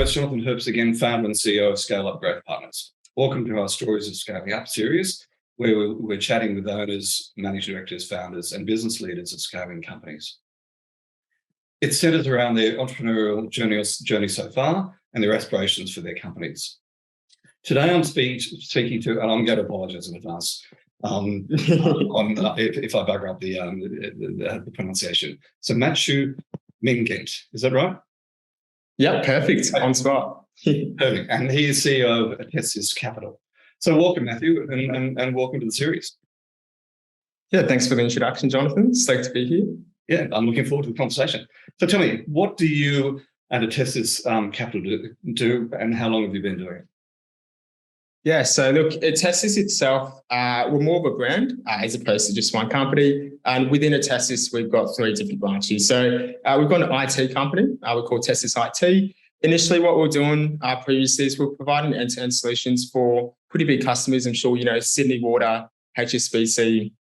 it's Jonathan Herps again, founder and CEO of Scale Up Growth Partners. Welcome to our Stories of Scaling Up series, where we're chatting with owners, managing directors, founders, and business leaders of scaling companies. It centers around their entrepreneurial journey so far and their aspirations for their companies. Today, I'm speaking to, and I'm going to apologize in advance if I bugger up the pronunciation. So Mathieu Mingant, is that right? Yeah, perfect. On spot. Perfect. And he is CEO of Atesis Capital. So welcome, Matthew, and welcome to the series. Yeah, thanks for the introduction, Jonathan. It's great to be here. Yeah, I'm looking forward to the conversation. So tell me, what do you and Atesis Capital do, and how long have you been doing it? Yeah, so look, Atesis itself, we're more of a brand as opposed to just one company. And within Atesis, we've got three different branches. So we've got an IT company, we call Atesis IT. Initially, what we're doing previously is we're providing end-to-end solutions for pretty big customers. I'm sure you know Sydney Water, HSBC,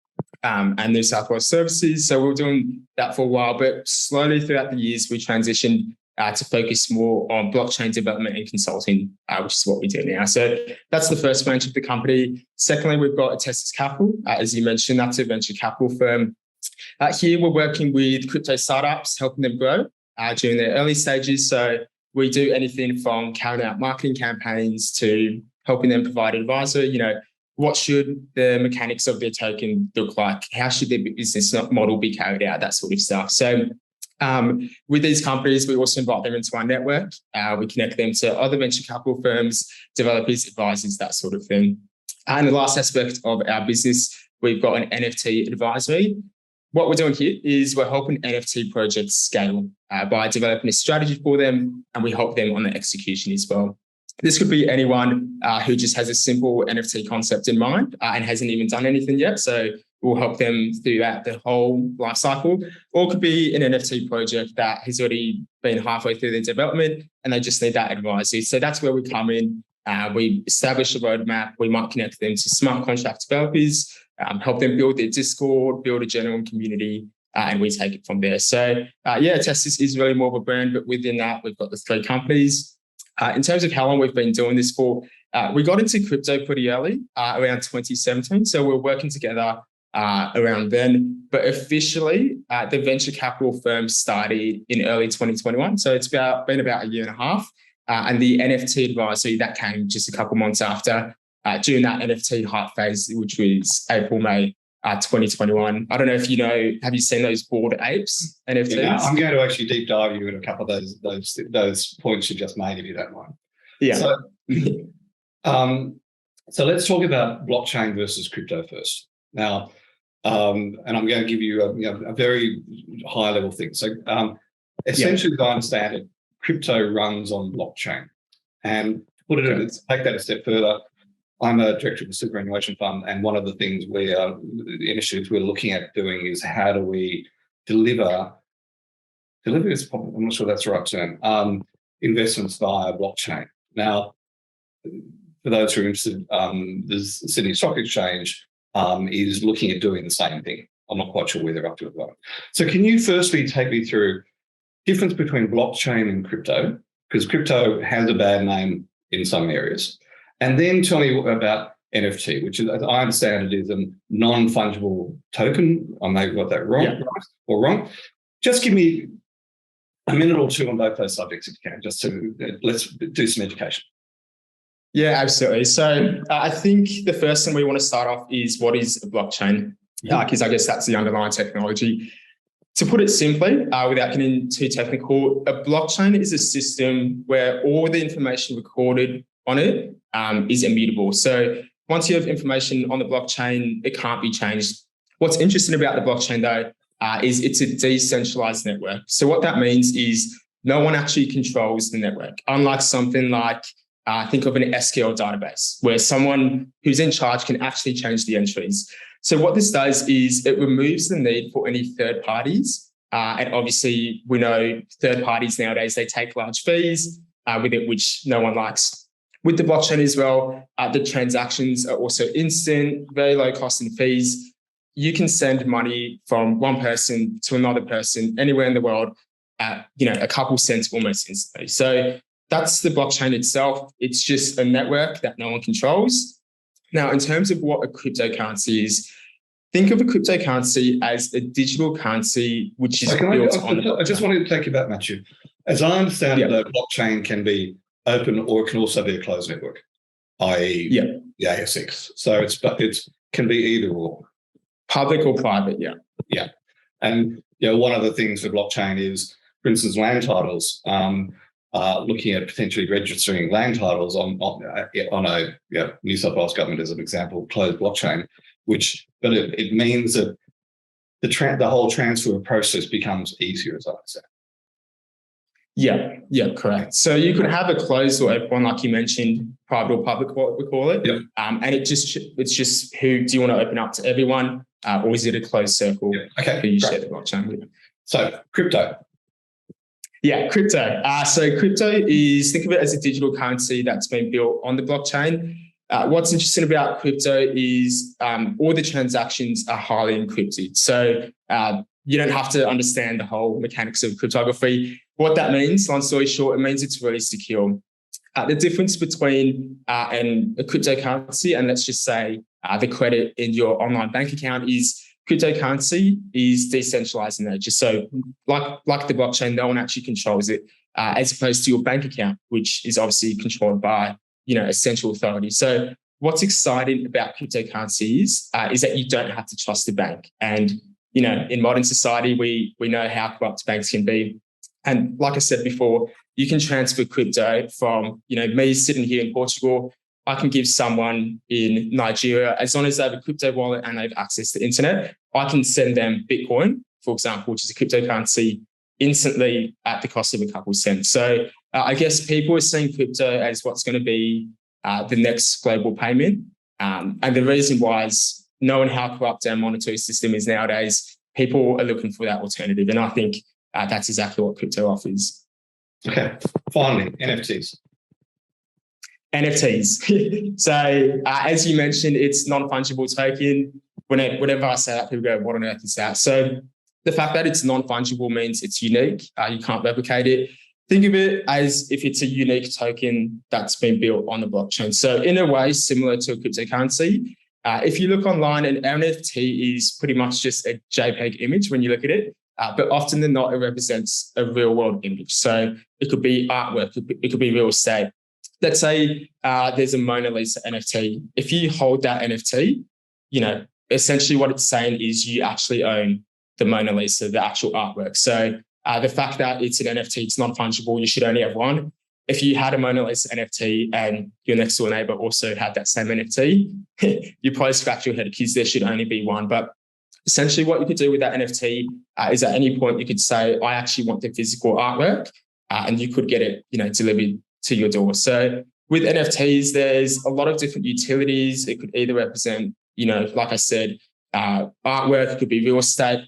and New South Wales Services. So we were doing that for a while, but slowly throughout the years, we transitioned to focus more on blockchain development and consulting, which is what we do now. So that's the first branch of the company. Secondly, we've got Atesis Capital. As you mentioned, that's a venture capital firm. Here, we're working with crypto startups, helping them grow during their early stages. So we do anything from carrying out marketing campaigns to helping them provide advisor. You know, what should the mechanics of their token look like? How should their business model be carried out? That sort of stuff. So with these companies, we also invite them into our network. We connect them to other venture capital firms, developers, advisors, that sort of thing. And the last aspect of our business, we've got an NFT advisory. What we're doing here is we're helping NFT projects scale by developing a strategy for them, and we help them on the execution as well. This could be anyone who just has a simple NFT concept in mind and hasn't even done anything yet. So we'll help them throughout the whole life cycle. Or it could be an NFT project that has already been halfway through their development and they just need that advisory. So that's where we come in. We establish a roadmap. We might connect them to smart contract developers, help them build their Discord, build a genuine community, and we take it from there. So Atesis is really more of a brand, but within that, we've got the three companies. In terms of how long we've been doing this for, we got into crypto pretty early, around 2017. So we're working together around then. But officially, the venture capital firm started in early 2021. So it's been about a year and a half. And the NFT advisory, that came just a couple months after, during that NFT hype phase, which was April, May 2021. I don't know if you know, have you seen those Bored Apes NFTs? Yeah, I'm going to actually deep dive you in a couple of those points you just made, if you don't mind. Yeah. So let's talk about blockchain versus crypto first. Now, and I'm going to give you a very high level thing. So essentially, as I understand it, crypto runs on blockchain. And take that a step further, I'm a director of a superannuation fund, and one of the things initiatives we're looking at doing is how do we deliver is probably, I'm not sure that's the right term, investments via blockchain. Now, for those who are interested, the Sydney Stock Exchange is looking at doing the same thing. I'm not quite sure where they're up to at the moment. So can you firstly take me through difference between blockchain and crypto, because crypto has a bad name in some areas, and then tell me about NFT, which is, as I understand it, is a non-fungible token. I may have got that wrong, right, or wrong. Just give me a minute or two on both those subjects if you can, just to let's do some education. Yeah, absolutely. So I think the first thing we want to start off is what is a blockchain, because I guess that's the underlying technology. To put it simply, without getting too technical, a blockchain is a system where all the information recorded on it is immutable. So once you have information on the blockchain, it can't be changed. What's interesting about the blockchain, though, is it's a decentralized network. So what that means is no one actually controls the network, unlike something like think of an SQL database where someone who's in charge can actually change the entries. So what this does is it removes the need for any third parties. And obviously, we know third parties nowadays, they take large fees with it, which no one likes. With the blockchain as well, the transactions are also instant, very low cost and fees. You can send money from one person to another person anywhere in the world at, a couple cents almost instantly. So that's the blockchain itself. It's just a network that no one controls. Now, in terms of what a cryptocurrency is, think of a cryptocurrency as a digital currency which is built on. I just wanted to take you back, Mathieu. As I understand it, the blockchain can be open or it can also be a closed network, i.e. the ASX. So it can be either or. Public or private, Yeah. And one of the things for blockchain is, for instance, land titles. Looking at potentially registering land titles on a New South Wales government as an example, closed blockchain, but it means that the whole transfer process becomes easier, as I understand. Yeah, correct. So you could have a closed or open one, like you mentioned, private or public, what we call it. Yep. And it's just who do you want to open up to everyone, or is it a closed circle? Who you share the blockchain with? So crypto. Yeah, crypto. So crypto is, think of it as a digital currency that's been built on the blockchain. What's interesting about crypto is all the transactions are highly encrypted. So you don't have to understand the whole mechanics of cryptography. What that means, long story short, it means it's really secure. The difference between a cryptocurrency and let's just say the credit in your online bank account is cryptocurrency is decentralized in nature. So like the blockchain, no one actually controls it, as opposed to your bank account, which is obviously controlled by a central authority. So what's exciting about cryptocurrencies is that you don't have to trust the bank. And in modern society, we know how corrupt banks can be. And like I said before, you can transfer crypto from, me sitting here in Portugal, I can give someone in Nigeria, as long as they have a crypto wallet and they have access to the internet, I can send them Bitcoin, for example, which is a cryptocurrency, instantly at the cost of a couple of cents. So I guess people are seeing crypto as what's going to be the next global payment. And the reason why is knowing how corrupt our monetary system is nowadays, people are looking for that alternative. And I think that's exactly what crypto offers. Okay. Finally, NFTs. NFTs. So as you mentioned, it's non-fungible token. Whenever I say that, people go, what on earth is that? So the fact that it's non-fungible means it's unique. You can't replicate it. Think of it as if it's a unique token that's been built on the blockchain. So in a way, similar to a cryptocurrency. If you look online, an NFT is pretty much just a JPEG image when you look at it. But often than not, it represents a real world image. So it could be artwork, it could be real estate. Let's say there's a Mona Lisa NFT. If you hold that NFT, essentially what it's saying is you actually own the Mona Lisa, the actual artwork. So the fact that it's an NFT, it's non-fungible, you should only have one. If you had a Mona Lisa NFT and your next door neighbor also had that same NFT, you probably scratch your head because there should only be one. But essentially what you could do with that NFT is at any point you could say, I actually want the physical artwork, and you could get it, delivered to your door. So with NFTs, there's a lot of different utilities. It could either represent, like I said, artwork, it could be real estate.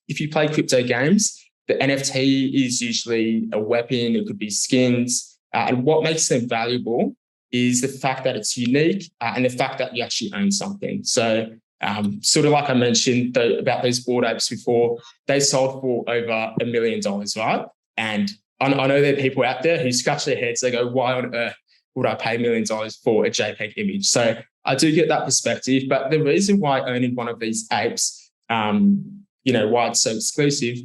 If you play crypto games, the NFT is usually a weapon, it could be skins. And what makes them valuable is the fact that it's unique and the fact that you actually own something. So sort of like I mentioned about those Bored Apes before, they sold for over $1 million, right? And I know there are people out there who scratch their heads, they go, why on earth would I pay $1 million for a JPEG image? So I do get that perspective, but the reason why owning one of these apes, why it's so exclusive,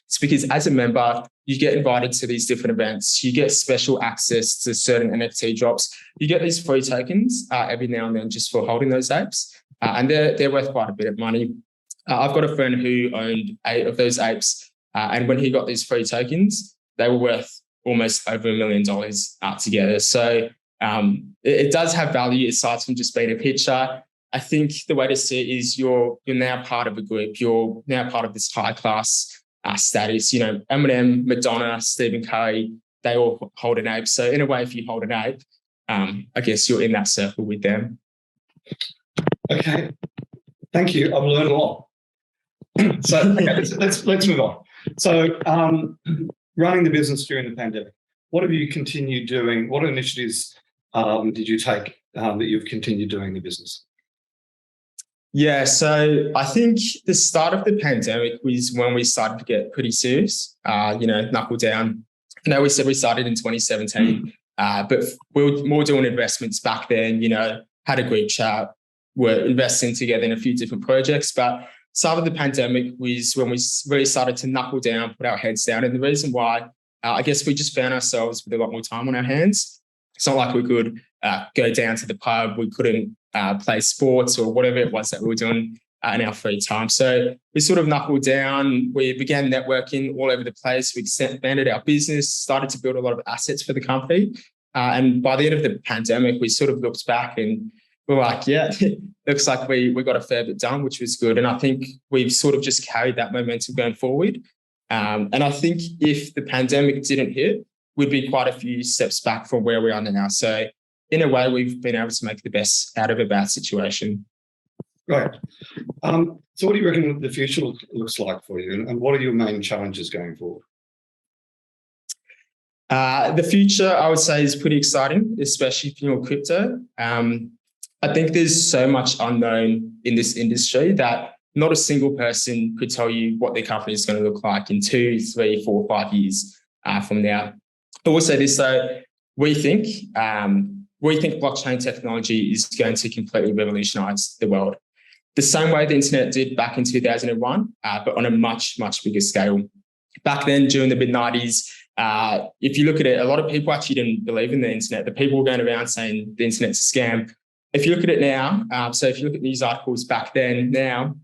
it's because as a member, you get invited to these different events, you get special access to certain NFT drops, you get these free tokens every now and then just for holding those apes, and they're worth quite a bit of money. I've got a friend who owned 8 of those apes, and when he got these free tokens, they were worth almost over $1 million together. So it does have value aside from just being a picture. I think the way to see it is you're now part of a group. You're now part of this high class status. Eminem, Madonna, Stephen Curry, they all hold an ape. So in a way, if you hold an ape, I guess you're in that circle with them. Okay, thank you. I've learned a lot. So okay, let's move on. So running the business during the pandemic, what have you continued doing? What initiatives did you take that you've continued doing in the business? Yeah, so I think the start of the pandemic was when we started to get pretty serious, knuckle down. We said we started in 2017. But we were more doing investments back then, had a group chat, were investing together in a few different projects. But start of the pandemic was when we really started to knuckle down, put our heads down. And the reason why, I guess we just found ourselves with a lot more time on our hands. It's not like we could go down to the pub. We couldn't play sports or whatever it was that we were doing in our free time. So we sort of knuckled down. We began networking all over the place. We expanded our business, started to build a lot of assets for the company. And by the end of the pandemic, we sort of looked back and we're like, yeah, looks like we got a fair bit done, which was good. And I think we've sort of just carried that momentum going forward. And I think if the pandemic didn't hit, we'd be quite a few steps back from where we are now. So in a way, we've been able to make the best out of a bad situation. Right. So what do you reckon the future looks like for you? And what are your main challenges going forward? The future, I would say, is pretty exciting, especially for crypto. I think there's so much unknown in this industry that not a single person could tell you what their company is going to look like in 2, 3, 4, 5 years from now. I will say this though, we think blockchain technology is going to completely revolutionize the world. The same way the internet did back in 2001, but on a much, much bigger scale. Back then, during the mid-90s, if you look at it, a lot of people actually didn't believe in the internet. The people were going around saying the internet's a scam. If you look at it now, so if you look at news articles back then, now,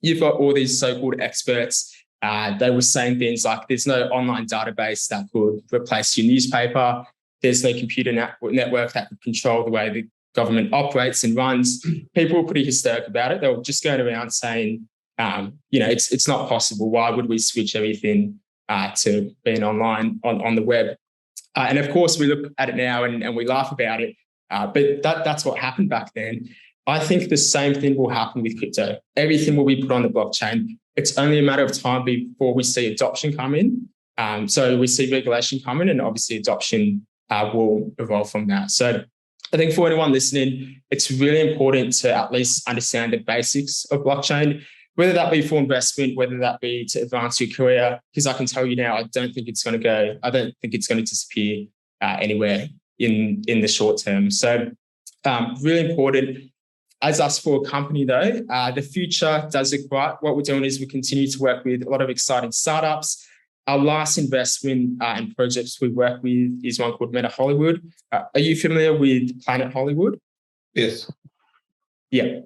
you've got all these so-called experts. They were saying things like there's no online database that could replace your newspaper. There's no computer network that could control the way the government operates and runs. People were pretty hysterical about it. They were just going around saying, it's not possible. Why would we switch everything to being online on the web? And of course, we look at it now and we laugh about it. But that's what happened back then. I think the same thing will happen with crypto. Everything will be put on the blockchain. It's only a matter of time before we see adoption come in. So we see regulation come in and obviously adoption will evolve from that. So I think for anyone listening, it's really important to at least understand the basics of blockchain, whether that be for investment, whether that be to advance your career, because I can tell you now, I don't think it's going to disappear anywhere in the short term. So really important. As us for a company though, the future does look bright. What we're doing is we continue to work with a lot of exciting startups. Our last investment and projects we work with is one called Meta Hollywood. Are you familiar with Planet Hollywood? Yes. Yeah.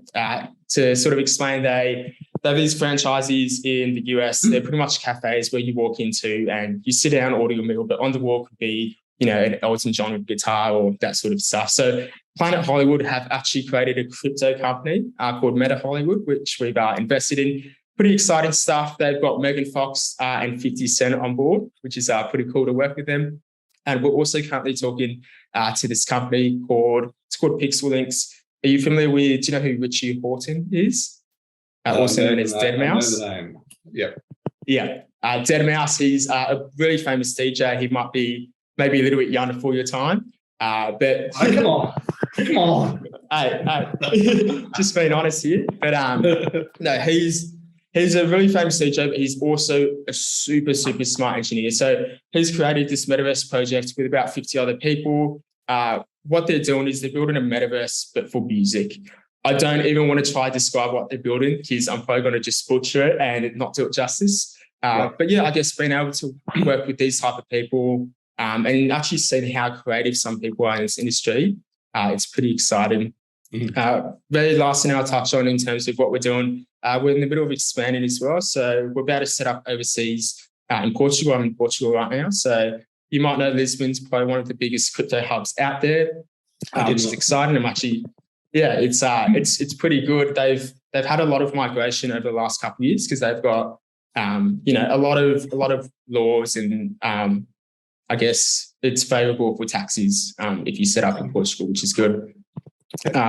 To sort of explain, they have these franchises in the US. They're pretty much cafes where you walk into and you sit down, order your meal, but on the wall could be, an Elton John with guitar or that sort of stuff. So Planet Hollywood have actually created a crypto company called Meta Hollywood, which we've invested in. Pretty exciting stuff. They've got Megan Fox and 50 Cent on board, which is pretty cool to work with them. And we're also currently talking to this company called Pixel Links. Are you familiar with, do you know who Richie Horton is? Also known as Dead Mouse. I know the name. Yep. Yeah. Dead Mouse, he's a really famous DJ. He might be maybe a little bit younger for your time. But come on. Hey, just being honest here. But no, he's a really famous DJ, but he's also a super, super smart engineer. So he's created this metaverse project with about 50 other people. What they're doing is they're building a metaverse, but for music. I don't even want to try to describe what they're building because I'm probably going to just butcher it and not do it justice. But yeah, I guess being able to work with these type of people and actually seeing how creative some people are in this industry, it's pretty exciting. Very last thing I'll touch on in terms of what we're doing, we're in the middle of expanding as well. So we're about to set up overseas in Portugal. I'm in Portugal right now. So you might know Lisbon's probably one of the biggest crypto hubs out there, which is exciting. I'm actually, it's pretty good. They've had a lot of migration over the last couple of years because they've got a lot of laws and I guess it's favourable for taxis if you set up in Portugal, which is good.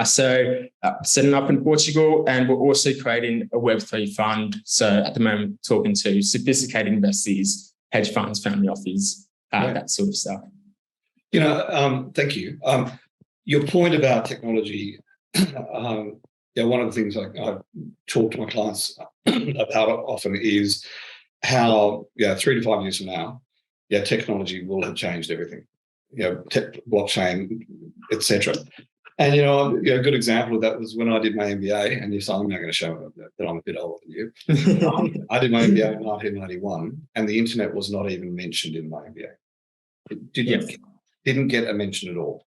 So setting up in Portugal, and we're also creating a Web3 fund. So at the moment, talking to sophisticated investors, hedge funds, family offices, that sort of stuff. Thank you. Your point about technology, one of the things I talk to my clients about often is how, 3 to 5 years from now, technology will have changed everything. blockchain, etc. And a good example of that was when I did my MBA, and I'm now going to show that I'm a bit older than you. I did my MBA in 1991, and the internet was not even mentioned in my MBA. It didn't get a mention at all.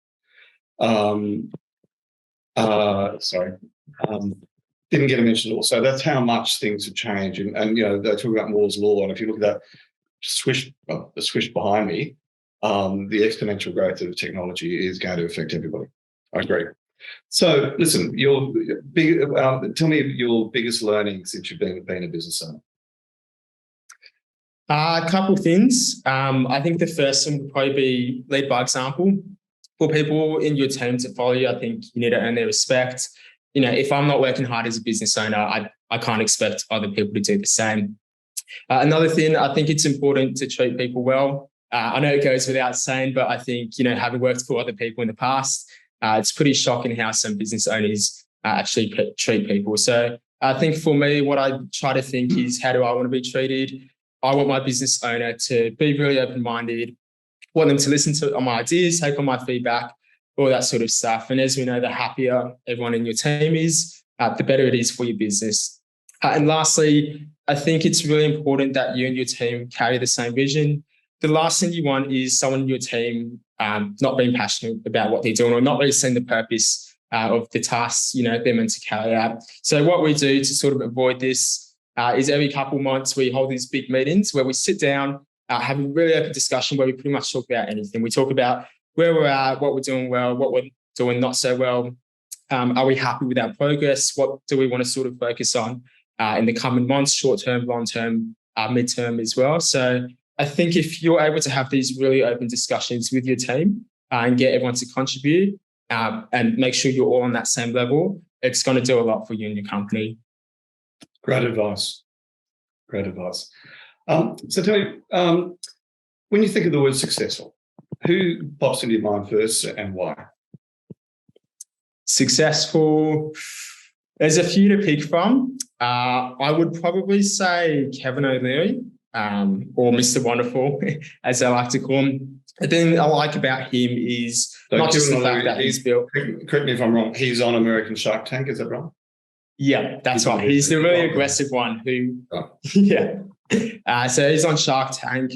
Didn't get a mention at all. So that's how much things have changed. And they talk about Moore's law, and if you look at that the swish behind me, the exponential growth of technology is going to affect everybody. I agree. So listen, tell me your biggest learning since you've been a business owner. A couple of things. I think the first one would probably be lead by example. For people in your team to follow you, I think you need to earn their respect. If I'm not working hard as a business owner, I can't expect other people to do the same. Another thing, I think it's important to treat people well. I know it goes without saying, but I think, having worked for other people in the past, it's pretty shocking how some business owners actually treat people. So I think for me, what I try to think is, how do I want to be treated? I want my business owner to be really open-minded, want them to listen to my ideas, take on my feedback, all that sort of stuff. And as we know, the happier everyone in your team is, the better it is for your business. And lastly, I think it's really important that you and your team carry the same vision. The last thing you want is someone in your team not being passionate about what they're doing, or not really seeing the purpose of the tasks they're meant to carry out. So what we do to sort of avoid this is every couple of months we hold these big meetings where we sit down, have a really open discussion where we pretty much talk about anything. We talk about where we're at, what we're doing well, what we're doing not so well. Are we happy with our progress? What do we want to sort of focus on in the coming months, short-term, long-term, mid-term as well? So I think if you're able to have these really open discussions with your team and get everyone to contribute and make sure you're all on that same level, it's going to do a lot for you and your company. Great advice. So tell me, when you think of the word successful, who pops into your mind first and why? Successful. There's a few to pick from. I would probably say Kevin O'Leary, or Mr. Wonderful, as I like to call him. The thing I like about him is not just the fact that he's built. Correct me if I'm wrong. He's on American Shark Tank. Is that right? Yeah, that's right. He's the really aggressive one who, so he's on Shark Tank.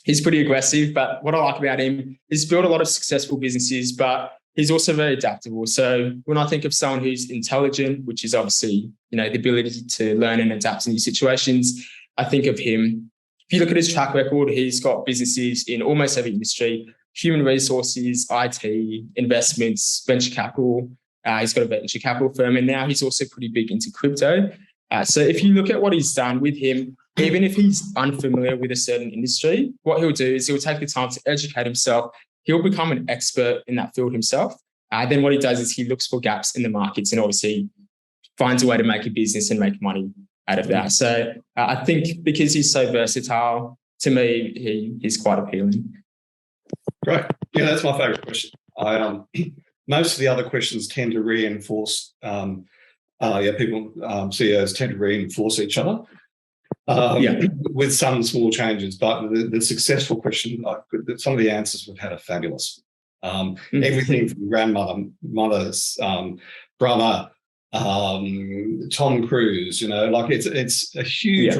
He's pretty aggressive, but what I like about him is he's built a lot of successful businesses, but he's also very adaptable. So when I think of someone who's intelligent, which is obviously, the ability to learn and adapt to new situations, I think of him. If you look at his track record, he's got businesses in almost every industry: human resources, IT, investments, venture capital. He's got a venture capital firm, and now he's also pretty big into crypto. So if you look at what he's done with him, even if he's unfamiliar with a certain industry, what he'll do is he'll take the time to educate himself. He'll become an expert in that field himself. Then what he does is he looks for gaps in the markets and obviously finds a way to make a business and make money out of that. So I think because he's so versatile, to me, he's quite appealing. Great. Yeah, that's my favourite question. Most of the other questions tend to reinforce, CEOs tend to reinforce each other with some small changes. But the successful question, some of the answers we've had are fabulous. Everything from grandmother, mother's brother, Tom Cruise, it's a huge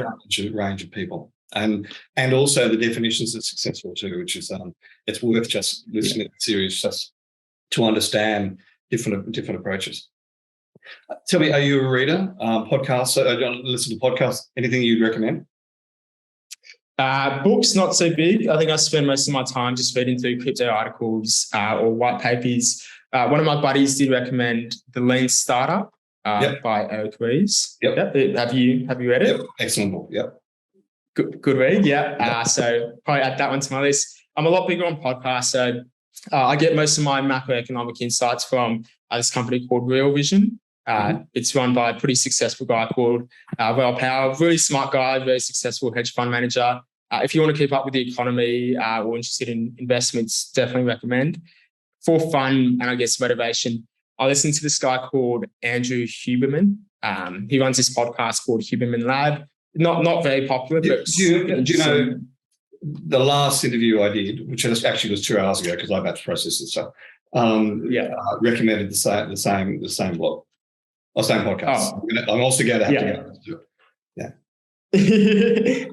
range of people. And also the definitions of successful too, which is it's worth just listening to the series just to understand different approaches. Tell me, are you a reader? Podcasts? Listen to podcasts? Anything you'd recommend? Books, not so big. I think I spend most of my time just reading through crypto articles or white papers. One of my buddies did recommend The Lean Startup by Eric Ries. Have you read it? Excellent book. Good read. So probably add that one to my list. I'm a lot bigger on podcasts. So I get most of my macroeconomic insights from this company called Real Vision. It's run by a pretty successful guy called Val Power, really smart guy, very successful hedge fund manager. If you want to keep up with the economy or interested in investments, definitely recommend. For fun and I guess motivation, I listen to this guy called Andrew Huberman. He runs this podcast called Huberman Lab. Not very popular, but do you know the last interview I did, which actually was 2 hours ago because I batch processed and stuff, recommended the same blog or same podcast. Oh. I'm also going to have to go.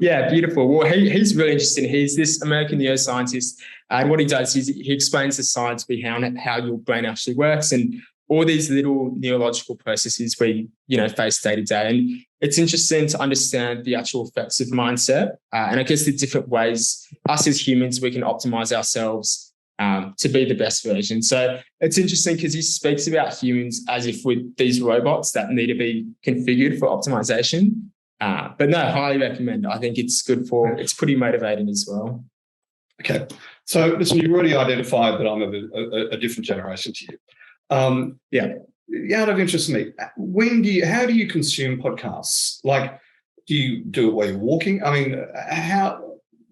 Yeah, beautiful. Well, he's really interesting. He's this American neuroscientist, and what he does is he explains the science behind how your brain actually works and all these little neurological processes we face day to day. And it's interesting to understand the actual effects of mindset, and I guess the different ways us as humans we can optimize ourselves to be the best version. So it's interesting because he speaks about humans as if we're these robots that need to be configured for optimization. But no, highly recommend. I think it's it's pretty motivating as well. Okay. So listen, you've already identified that I'm of a different generation to you. Out of interest to me, how do you consume podcasts? Like, do you do it while you're walking? I mean,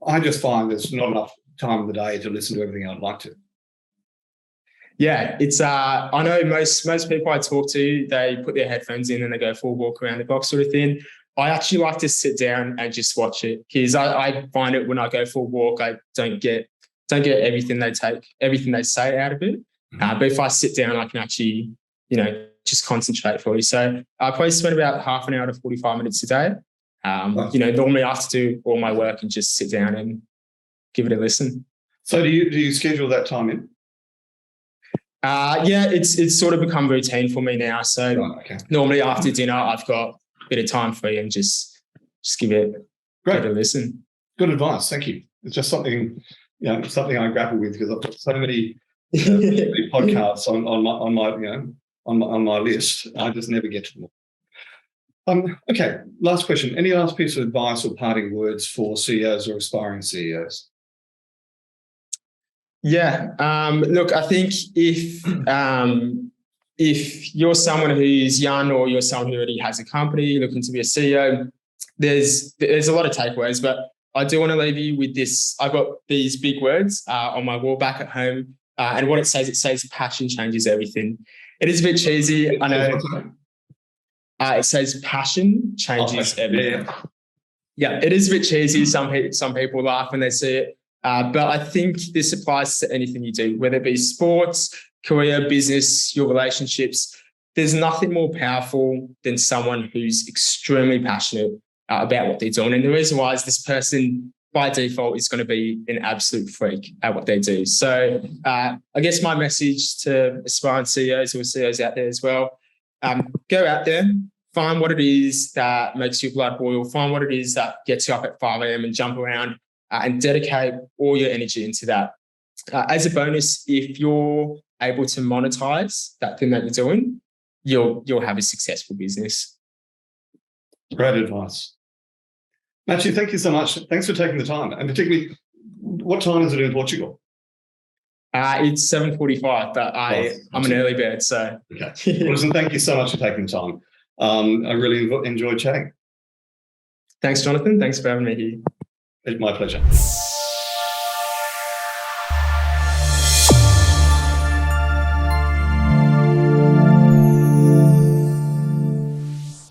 I just find there's not enough time of the day to listen to everything I'd like to. Yeah, it's I know most people I talk to, they put their headphones in and they go for a walk around the block sort of thing. I actually like to sit down and just watch it because I find it when I go for a walk, I don't get everything they say out of it. But if I sit down, I can actually, just concentrate fully. So I probably spend about half an hour to 45 minutes a day. Normally I have to do all my work and just sit down and give it a listen. So do you schedule that time in? It's sort of become routine for me now. So normally after dinner, I've got a bit of time free and just give it a listen. Good advice. Thank you. It's just something I grapple with because I've got so many podcasts on my list. I just never get to them. Okay. Last question. Any last piece of advice or parting words for CEOs or aspiring CEOs? Yeah. Look, I think if you're someone who's young or you're someone who already has a company looking to be a CEO, there's a lot of takeaways, but I do want to leave you with this. I've got these big words on my wall back at home, and what it says passion changes everything. It is a bit cheesy, I know. It says passion changes everything. Yeah, it is a bit cheesy. Some people laugh when they see it, but I think this applies to anything you do, whether it be sports, career, business, your relationships. There's nothing more powerful than someone who's extremely passionate about what they're doing. And the reason why is this person by default is going to be an absolute freak at what they do. So I guess my message to aspiring CEOs or CEOs out there as well, go out there, find what it is that makes your blood boil, find what it is that gets you up at 5 a.m. and jump around and dedicate all your energy into that. As a bonus, if you're able to monetize that thing that you're doing, you'll have a successful business. Great advice. Mathieu, thank you so much. Thanks for taking the time. And particularly, what time is it in Portugal? It's 7:45, but I'm an early bird, so. Okay. Well, listen, thank you so much for taking the time. I really enjoyed chatting. Thanks, Jonathan. Thanks for having me here. It's my pleasure.